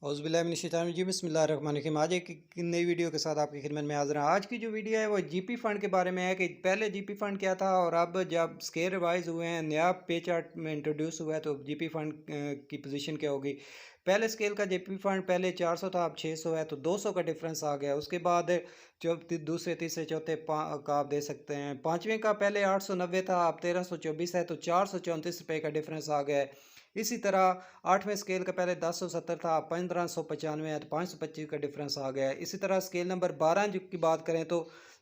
औज़ुबिल्लाहि बिस्मिल्लाहिर्रहमानिर्रहीम। आज एक नई वीडियो के साथ आपकी खिदमत में हाज़िर हूँ। आज की जो वीडियो है वो जीपी फ़ंड के बारे में है कि पहले जीपी फ़ंड क्या था और अब जब स्केल रिवाइज़ हुए हैं, नया पे चार्ट में इंट्रोड्यूस हुआ है, तो जीपी फ़ंड की पोजीशन क्या होगी। पहले स्केल का जीपी फ़ंड पहले 400 था, अब 600 है, तो 200 का डिफरेंस आ गया। उसके बाद जो दूसरे तीसरे चौथे का आप दे सकते हैं। पाँचवें का पहले 890 था, अब 1324 है, तो 434 रुपये का डिफरेंस आ गया है। इसी तरह आठवें स्केल का पहले 1070 था, 1595 है, तो 525 का डिफरेंस आ गया है। इसी तरह स्केल नंबर 12 की बात करें तो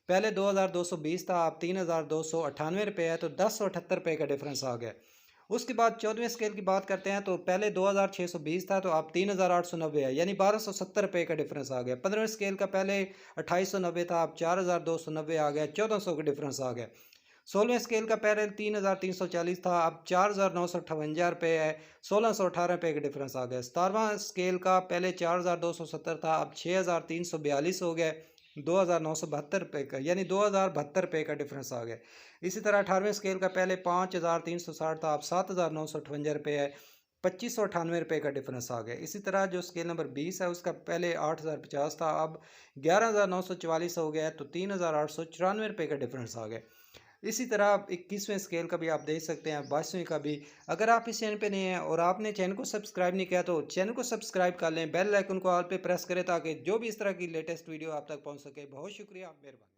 पहले 2220 था, अब 3298 रुपये है, तो 1078 रुपये का डिफरेंस आ गया। उसके बाद 14वें स्केल की बात करते हैं तो पहले 2620 था, तो अब 3890 है, यानी 1270 रुपये का डिफरेंस आ गया। 15वें स्केल का पहले 2890 था, अब 4290 आ गया, 1400 का डिफरेंस आ गया। 16वें स्केल का पहले 3340 था, अब 4958 रुपये है, 1618 रुपये का डिफरेंस आ गया। 17वां स्केल का पहले 4270 था, अब 6342 हो गया, 2972 रुपये का, यानी 2072 रुपये का डिफरेंस आ गया। इसी तरह 18वें स्केल का पहले 5360 था, अब 7958 रुपये है, 2598 रुपये का डिफरेंस आ गया। इसी तरह जो स्केल नंबर 20 है उसका पहले 8050 था, अब 11944 हो गया है, तो 3894 रुपये का डिफरेंस आ गया। इसी तरह आप 21वें स्केल का भी आप देख सकते हैं, 22वें का भी। अगर आप इस चैनल पे नए हैं और आपने चैनल को सब्सक्राइब नहीं किया तो चैनल को सब्सक्राइब कर लें, बेल आइकन को ऑल पे प्रेस करें ताकि जो भी इस तरह की लेटेस्ट वीडियो आप तक पहुंच सके। बहुत शुक्रिया, मेहरबानी।